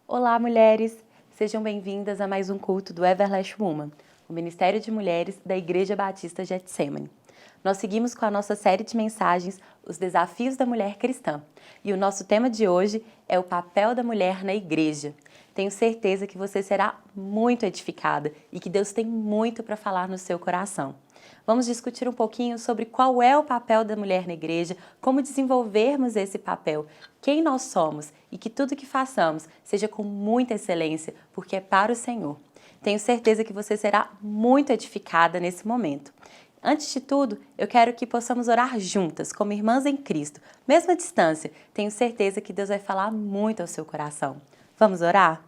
Olá, mulheres! Sejam bem-vindas a mais um culto do Everlash Woman, o Ministério de Mulheres da Igreja Batista Getsemane. Nós seguimos com a nossa série de mensagens Os Desafios da Mulher Cristã, e o nosso tema de hoje é o papel da mulher na igreja. Tenho certeza que você será muito edificada e que Deus tem muito para falar no seu coração. Vamos discutir um pouquinho sobre qual é o papel da mulher na igreja, como desenvolvermos esse papel, quem nós somos e que tudo que façamos seja com muita excelência, porque é para o Senhor. Tenho certeza que você será muito edificada nesse momento. Antes de tudo, eu quero que possamos orar juntas, como irmãs em Cristo, mesmo à distância. Tenho certeza que Deus vai falar muito ao seu coração. Vamos orar?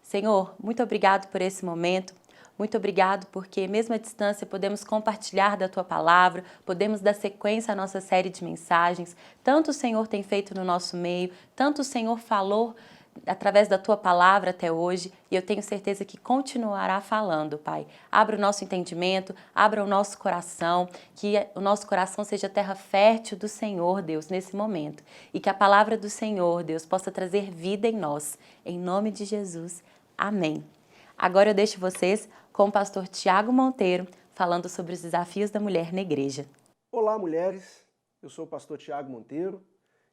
Senhor, muito obrigado por esse momento. Muito obrigado porque, mesmo à distância, podemos compartilhar da Tua Palavra, podemos dar sequência à nossa série de mensagens. Tanto o Senhor tem feito no nosso meio, tanto o Senhor falou através da Tua Palavra até hoje, e eu tenho certeza que continuará falando, Pai. Abra o nosso entendimento, abra o nosso coração, que o nosso coração seja terra fértil do Senhor, Deus, nesse momento. E que a palavra do Senhor, Deus, possa trazer vida em nós. Em nome de Jesus. Amém. Agora eu deixo vocês com o pastor Tiago Monteiro falando sobre os desafios da mulher na igreja. Olá, mulheres. Eu sou o pastor Tiago Monteiro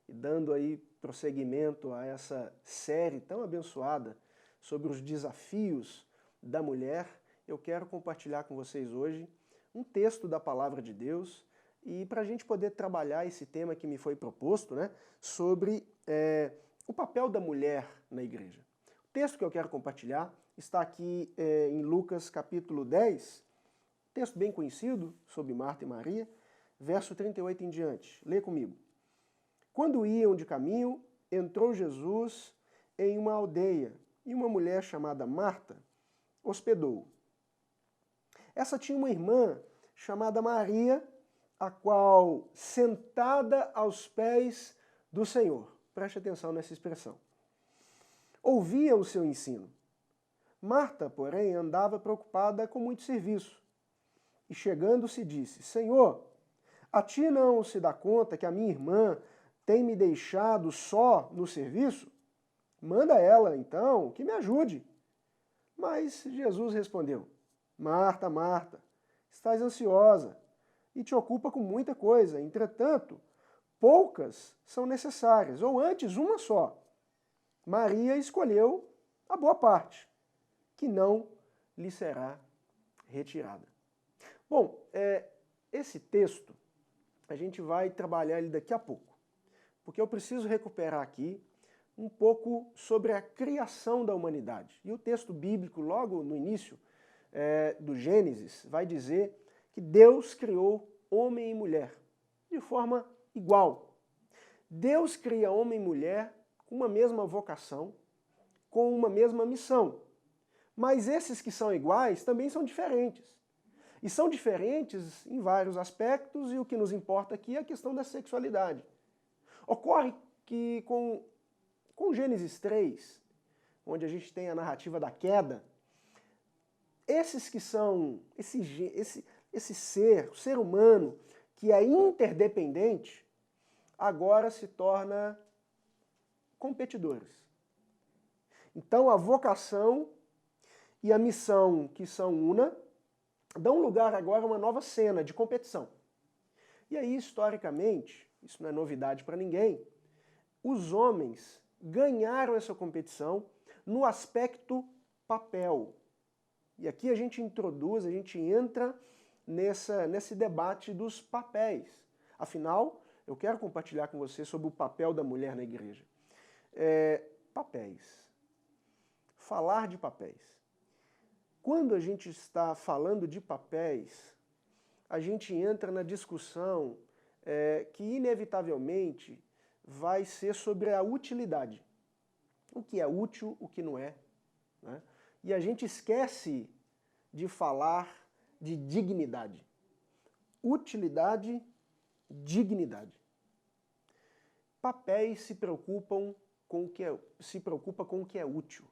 e dando aí prosseguimento a essa série tão abençoada sobre os desafios da mulher, eu quero compartilhar com vocês hoje um texto da Palavra de Deus e para a gente poder trabalhar esse tema que me foi proposto, sobre o papel da mulher na igreja. O texto que eu quero compartilhar está aqui em Lucas capítulo 10, texto bem conhecido sobre Marta e Maria, verso 38 em diante. Lê comigo. Quando iam de caminho, entrou Jesus em uma aldeia e uma mulher chamada Marta hospedou-o. Essa tinha uma irmã chamada Maria, a qual, sentada aos pés do Senhor, preste atenção nessa expressão, ouvia o seu ensino. Marta, porém, andava preocupada com muito serviço. E chegando-se disse, Senhor, a ti não se dá conta que a minha irmã tem me deixado só no serviço? Manda ela, então, que me ajude. Mas Jesus respondeu, Marta, Marta, estás ansiosa e te ocupa com muita coisa. Entretanto, poucas são necessárias, ou antes, uma só. Maria escolheu a boa parte, que não lhe será retirada. Bom, esse texto a gente vai trabalhar ele daqui a pouco, porque eu preciso recuperar aqui um pouco sobre a criação da humanidade. E o texto bíblico, logo no início do Gênesis, vai dizer que Deus criou homem e mulher de forma igual. Deus cria homem e mulher com uma mesma vocação, com uma mesma missão. Mas esses que são iguais também são diferentes. E são diferentes em vários aspectos, e o que nos importa aqui é a questão da sexualidade. Ocorre que com Gênesis 3, onde a gente tem a narrativa da queda, esses que são, esse ser, o ser humano, que é interdependente, agora se torna competidores. Então a vocação e a missão que são una, dão lugar agora a uma nova cena de competição. E aí, historicamente, isso não é novidade para ninguém, os homens ganharam essa competição no aspecto papel. E aqui a gente introduz, a gente entra nesse debate dos papéis. Afinal, eu quero compartilhar com você sobre o papel da mulher na igreja. Papéis. Falar de papéis. Quando a gente está falando de papéis, a gente entra na discussão que inevitavelmente vai ser sobre a utilidade. O que é útil, o que não é. Né? E a gente esquece de falar de dignidade. Utilidade, dignidade. Papéis se preocupam com o que é útil.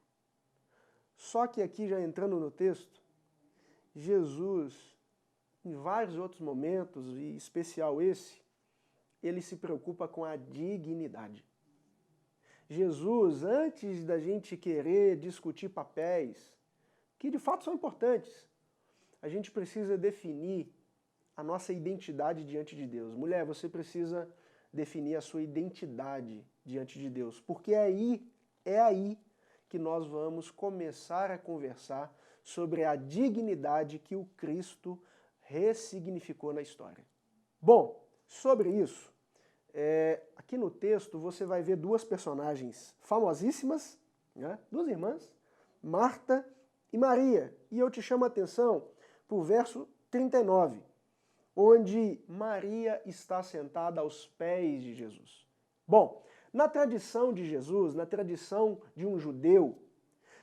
Só que aqui, já entrando no texto, Jesus, em vários outros momentos, e em especial esse, ele se preocupa com a dignidade. Jesus, antes da gente querer discutir papéis, que de fato são importantes, a gente precisa definir a nossa identidade diante de Deus. Mulher, você precisa definir a sua identidade diante de Deus, porque é aí que nós vamos começar a conversar sobre a dignidade que o Cristo ressignificou na história. Bom, sobre isso, aqui no texto você vai ver duas personagens famosíssimas, né? Duas irmãs, Marta e Maria. E eu te chamo a atenção para o verso 39, onde Maria está sentada aos pés de Jesus. Bom, na tradição de Jesus, na tradição de um judeu,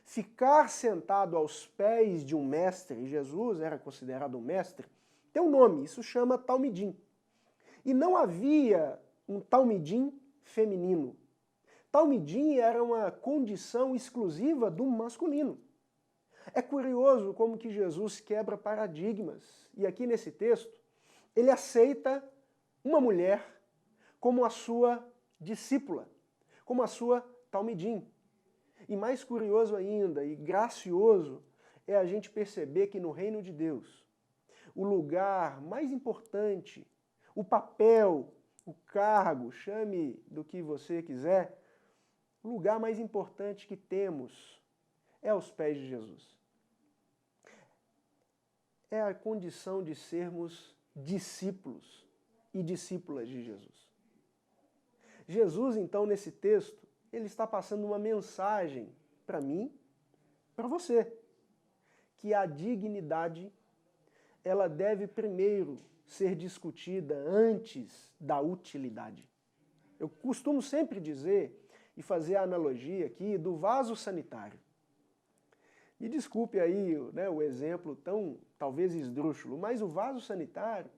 ficar sentado aos pés de um mestre, e Jesus era considerado um mestre, tem um nome, isso chama talmidim. E não havia um talmidim feminino. Talmidim era uma condição exclusiva do masculino. É curioso como que Jesus quebra paradigmas. E aqui nesse texto, ele aceita uma mulher como a sua discípula, como a sua talmidim. E mais curioso ainda e gracioso é a gente perceber que no reino de Deus, o lugar mais importante, o papel, o cargo, chame do que você quiser, o lugar mais importante que temos é aos pés de Jesus. É a condição de sermos discípulos e discípulas de Jesus. Jesus, então, nesse texto, ele está passando uma mensagem para mim, para você, que a dignidade, ela deve primeiro ser discutida antes da utilidade. Eu costumo sempre dizer e fazer a analogia aqui do vaso sanitário. Me desculpe aí, né, o exemplo tão, talvez esdrúxulo, mas o vaso sanitário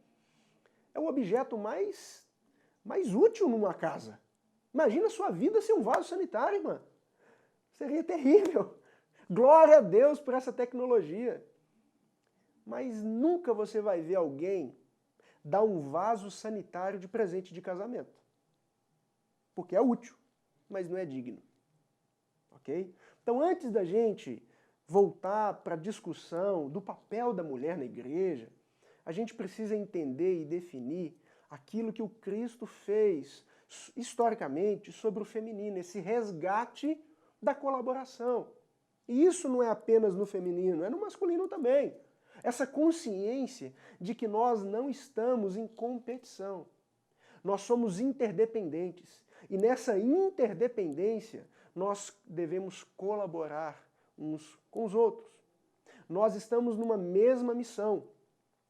é o objeto mais útil numa casa. Imagina a sua vida sem um vaso sanitário, irmã. Seria terrível. Glória a Deus por essa tecnologia. Mas nunca você vai ver alguém dar um vaso sanitário de presente de casamento. Porque é útil, mas não é digno. Ok? Então, antes da gente voltar para a discussão do papel da mulher na igreja, a gente precisa entender e definir aquilo que o Cristo fez historicamente sobre o feminino, esse resgate da colaboração. E isso não é apenas no feminino, é no masculino também. Essa consciência de que nós não estamos em competição. Nós somos interdependentes. E nessa interdependência, nós devemos colaborar uns com os outros. Nós estamos numa mesma missão.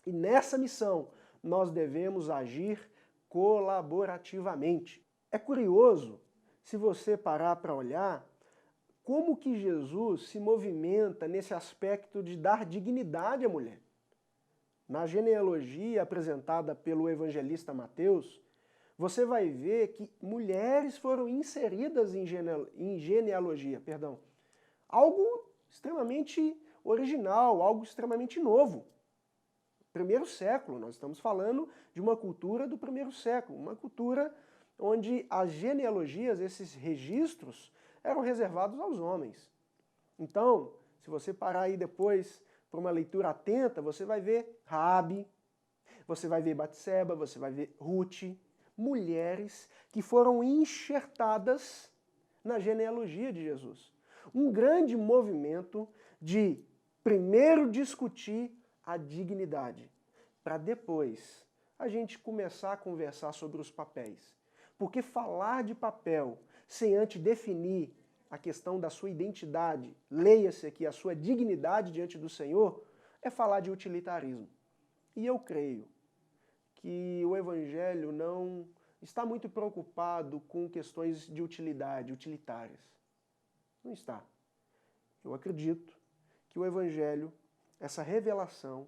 E nessa missão, nós devemos agir colaborativamente. É curioso, se você parar para olhar, como que Jesus se movimenta nesse aspecto de dar dignidade à mulher. Na genealogia apresentada pelo evangelista Mateus, você vai ver que mulheres foram inseridas em genealogia, algo extremamente original, algo extremamente novo. Primeiro século, nós estamos falando de uma cultura do primeiro século, uma cultura onde as genealogias, esses registros, eram reservados aos homens. Então, se você parar aí depois para uma leitura atenta, você vai ver Raabe, você vai ver Batseba, você vai ver Ruth, mulheres que foram enxertadas na genealogia de Jesus. Um grande movimento de primeiro discutir a dignidade, para depois a gente começar a conversar sobre os papéis. Porque falar de papel sem antes definir a questão da sua identidade, leia-se aqui a sua dignidade diante do Senhor, é falar de utilitarismo. E eu creio que o Evangelho não está muito preocupado com questões de utilidade, utilitárias. Não está. Eu acredito que o Evangelho, essa revelação,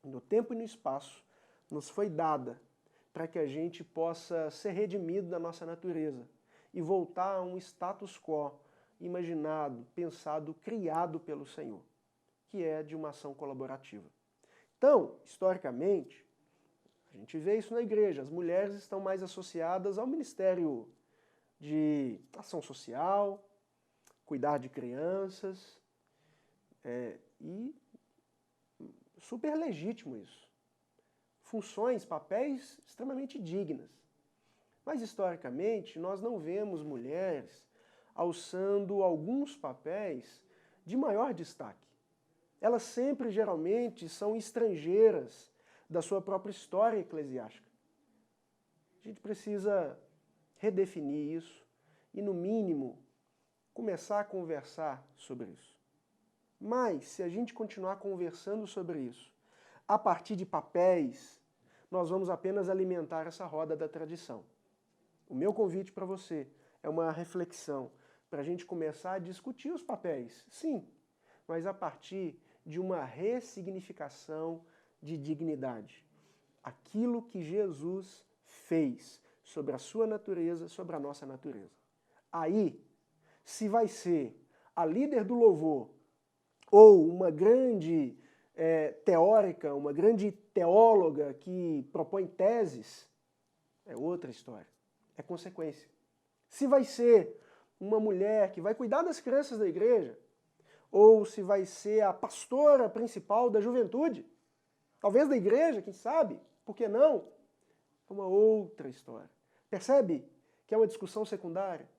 no tempo e no espaço, nos foi dada para que a gente possa ser redimido da nossa natureza e voltar a um status quo imaginado, pensado, criado pelo Senhor, que é de uma ação colaborativa. Então, historicamente, a gente vê isso na igreja, as mulheres estão mais associadas ao ministério de ação social, cuidar de crianças, e super legítimo isso. Funções, papéis extremamente dignas. Mas, historicamente, nós não vemos mulheres alçando alguns papéis de maior destaque. Elas sempre, geralmente, são estrangeiras da sua própria história eclesiástica. A gente precisa redefinir isso e, no mínimo, começar a conversar sobre isso. Mas, se a gente continuar conversando sobre isso a partir de papéis, nós vamos apenas alimentar essa roda da tradição. O meu convite para você é uma reflexão para a gente começar a discutir os papéis, sim, mas a partir de uma ressignificação de dignidade. Aquilo que Jesus fez sobre a sua natureza, sobre a nossa natureza. Aí, se vai ser a líder do louvor ou uma grande teórica, uma grande teóloga que propõe teses, é outra história, é consequência. Se vai ser uma mulher que vai cuidar das crianças da igreja, ou se vai ser a pastora principal da juventude, talvez da igreja, quem sabe, por que não? É uma outra história. Percebe que é uma discussão secundária?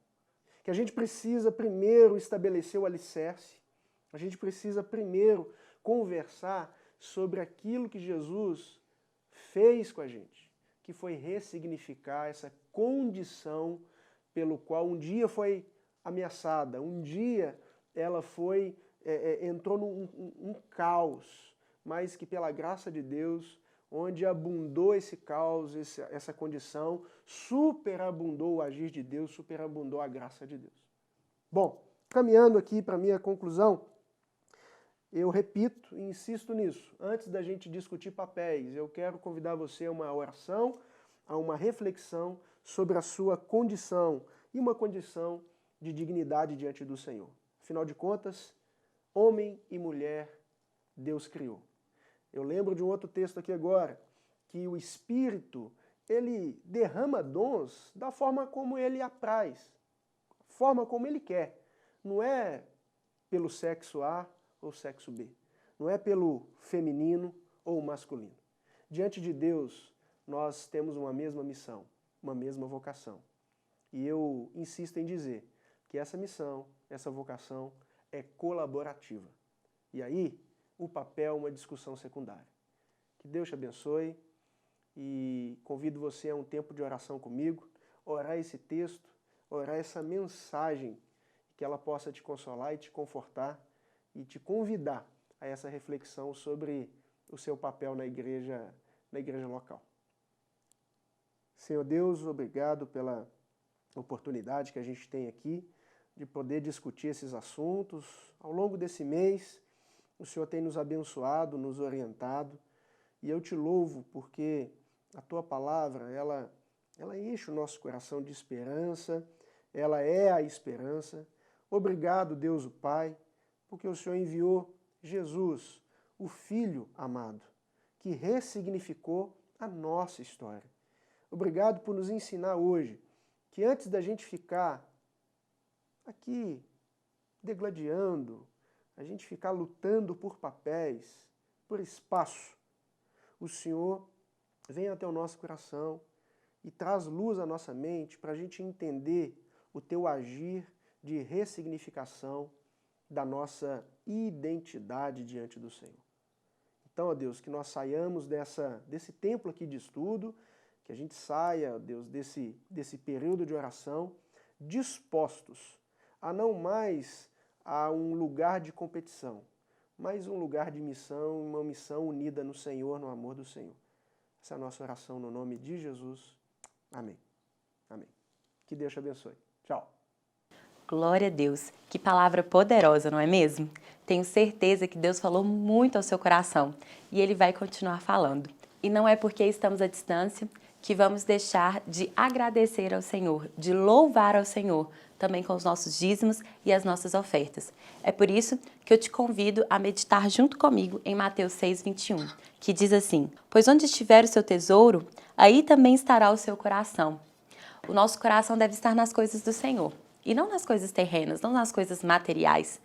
Que a gente precisa primeiro estabelecer o alicerce, a gente precisa primeiro conversar sobre aquilo que Jesus fez com a gente, que foi ressignificar essa condição pelo qual um dia foi ameaçada, um dia ela entrou num caos, mas que pela graça de Deus, onde abundou esse caos, essa condição, superabundou o agir de Deus, superabundou a graça de Deus. Bom, caminhando aqui para a minha conclusão, eu repito e insisto nisso. Antes da gente discutir papéis, eu quero convidar você a uma oração, a uma reflexão sobre a sua condição e uma condição de dignidade diante do Senhor. Afinal de contas, homem e mulher Deus criou. Eu lembro de um outro texto aqui agora, que o Espírito, ele derrama dons da forma como ele apraz, forma como ele quer. Não é pelo sexo A ou sexo B. Não é pelo feminino ou masculino. Diante de Deus, nós temos uma mesma missão, uma mesma vocação. E eu insisto em dizer que essa missão, essa vocação é colaborativa. E aí, o papel é uma discussão secundária. Que Deus te abençoe e convido você a um tempo de oração comigo, orar esse texto, orar essa mensagem, que ela possa te consolar e te confortar e te convidar a essa reflexão sobre o seu papel na igreja local. Senhor Deus, obrigado pela oportunidade que a gente tem aqui de poder discutir esses assuntos. Ao longo desse mês, o Senhor tem nos abençoado, nos orientado, e eu te louvo porque a Tua palavra, ela enche o nosso coração de esperança, ela é a esperança. Obrigado, Deus o Pai, porque o Senhor enviou Jesus, o Filho amado, que ressignificou a nossa história. Obrigado por nos ensinar hoje que antes da gente ficar aqui degladiando, a gente ficar lutando por papéis, por espaço, o Senhor vem até o nosso coração e traz luz à nossa mente para a gente entender o Teu agir de ressignificação da nossa identidade diante do Senhor. Então, ó Deus, que nós saiamos desse tempo aqui de estudo, que a gente saia, ó Deus, desse período de oração, dispostos a não mais a um lugar de competição, mas um lugar de missão, uma missão unida no Senhor, no amor do Senhor. Essa é a nossa oração no nome de Jesus. Amém. Amém. Que Deus te abençoe. Tchau. Glória a Deus. Que palavra poderosa, não é mesmo? Tenho certeza que Deus falou muito ao seu coração e Ele vai continuar falando. E não é porque estamos à distância que vamos deixar de agradecer ao Senhor, de louvar ao Senhor, também com os nossos dízimos e as nossas ofertas. É por isso que eu te convido a meditar junto comigo em Mateus 6:21, que diz assim: "Pois onde estiver o seu tesouro, aí também estará o seu coração." o nosso coração deve estar nas coisas do Senhor. E não nas coisas terrenas, não nas coisas materiais.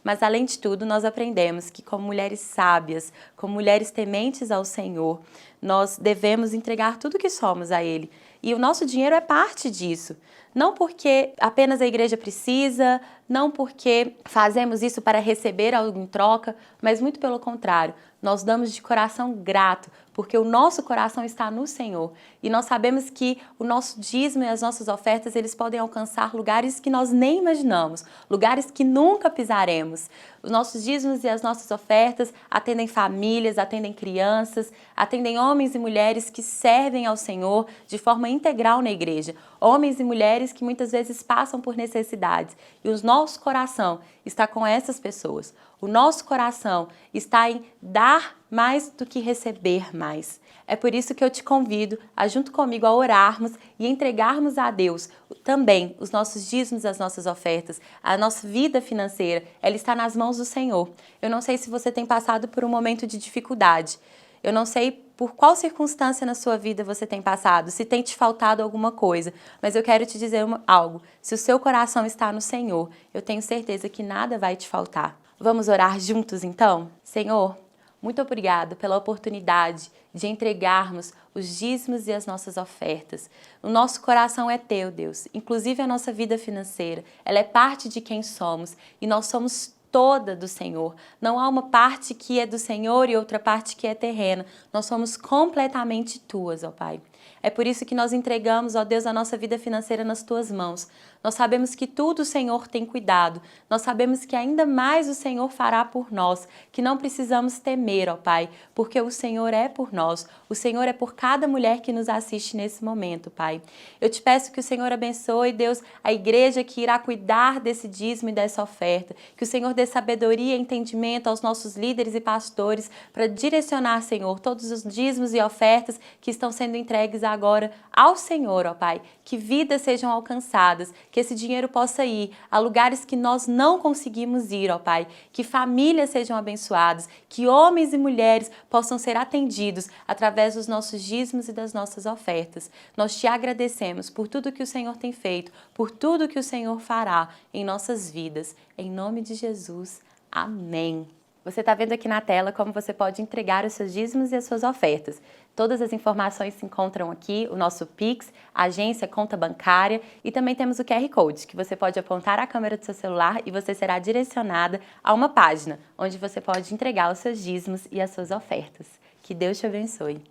Mas, além de tudo, nós aprendemos que, como mulheres sábias, como mulheres tementes ao Senhor, nós devemos entregar tudo que somos a Ele. E o nosso dinheiro é parte disso. Não porque apenas a igreja precisa, não porque fazemos isso para receber algo em troca, mas muito pelo contrário. Nós damos de coração grato, porque o nosso coração está no Senhor. E nós sabemos que o nosso dízimo e as nossas ofertas, eles podem alcançar lugares que nós nem imaginamos, lugares que nunca pisaremos. Os nossos dízimos e as nossas ofertas atendem famílias, atendem crianças, atendem homens e mulheres que servem ao Senhor de forma integral na igreja. Homens e mulheres que muitas vezes passam por necessidades. E o nosso coração está com essas pessoas. O nosso coração está em dar mais do que receber mais. É por isso que eu te convido a, junto comigo, a orarmos e entregarmos a Deus também os nossos dízimos, as nossas ofertas, a nossa vida financeira. Ela está nas mãos do Senhor. Eu não sei se você tem passado por um momento de dificuldade. Eu não sei por qual circunstância na sua vida você tem passado, se tem te faltado alguma coisa, mas eu quero te dizer algo. Se o seu coração está no Senhor, eu tenho certeza que nada vai te faltar. Vamos orar juntos então? Senhor, muito obrigado pela oportunidade de entregarmos os dízimos e as nossas ofertas. O nosso coração é teu, Deus, inclusive a nossa vida financeira. Ela é parte de quem somos e nós somos toda do Senhor. Não há uma parte que é do Senhor e outra parte que é terrena. Nós somos completamente tuas, ó Pai. É por isso que nós entregamos, ó Deus, a nossa vida financeira nas tuas mãos. Nós sabemos que tudo o Senhor tem cuidado. Nós sabemos que ainda mais o Senhor fará por nós, que não precisamos temer, ó Pai, porque o Senhor é por nós. O Senhor é por cada mulher que nos assiste nesse momento, Pai. Eu te peço que o Senhor abençoe, Deus, a igreja que irá cuidar desse dízimo e dessa oferta. Que o Senhor dê sabedoria e entendimento aos nossos líderes e pastores para direcionar, Senhor, todos os dízimos e ofertas que estão sendo entregues agora ao Senhor, ó Pai. Que vidas sejam alcançadas, que esse dinheiro possa ir a lugares que nós não conseguimos ir, ó Pai. Que famílias sejam abençoadas, que homens e mulheres possam ser atendidos através dos nossos dízimos e das nossas ofertas. Nós te agradecemos por tudo que o Senhor tem feito, por tudo que o Senhor fará em nossas vidas. Em nome de Jesus. Amém. Você está vendo aqui na tela como você pode entregar os seus dízimos e as suas ofertas. Todas as informações se encontram aqui, o nosso Pix, agência, conta bancária e também temos o QR Code, que você pode apontar a câmera do seu celular e você será direcionada a uma página, onde você pode entregar os seus dízimos e as suas ofertas. Que Deus te abençoe.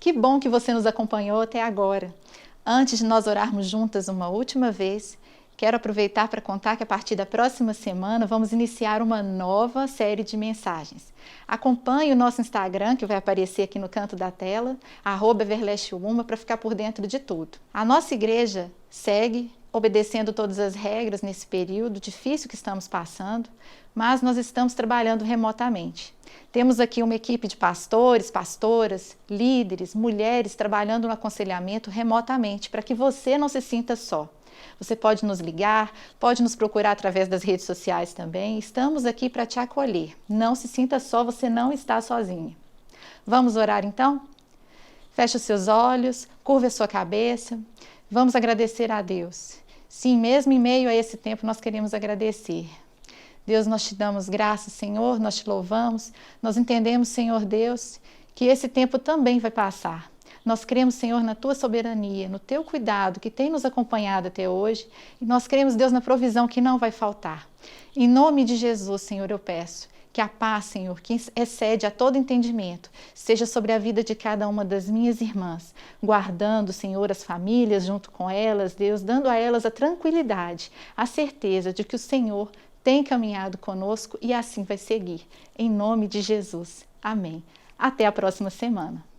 Que bom que você nos acompanhou até agora. Antes de nós orarmos juntas uma última vez, quero aproveitar para contar que a partir da próxima semana vamos iniciar uma nova série de mensagens. Acompanhe o nosso Instagram, que vai aparecer aqui no canto da tela, @everlashwoman, para ficar por dentro de tudo. A nossa igreja segue obedecendo todas as regras nesse período difícil que estamos passando, mas nós estamos trabalhando remotamente. Temos aqui uma equipe de pastores, pastoras, líderes, mulheres trabalhando no aconselhamento remotamente para que você não se sinta só. Você pode nos ligar, pode nos procurar através das redes sociais também. Estamos aqui para te acolher. Não se sinta só, você não está sozinha. Vamos orar então? Feche os seus olhos, curva a sua cabeça. Vamos agradecer a Deus. Sim, mesmo em meio a esse tempo, nós queremos agradecer. Deus, nós te damos graças, Senhor, nós te louvamos. Nós entendemos, Senhor Deus, que esse tempo também vai passar. Nós cremos, Senhor, na Tua soberania, no Teu cuidado que tem nos acompanhado até hoje. E nós cremos, Deus, na provisão que não vai faltar. Em nome de Jesus, Senhor, eu peço que a paz, Senhor, que excede a todo entendimento, seja sobre a vida de cada uma das minhas irmãs, guardando, Senhor, as famílias junto com elas, Deus, dando a elas a tranquilidade, a certeza de que o Senhor tem caminhado conosco e assim vai seguir. Em nome de Jesus. Amém. Até a próxima semana.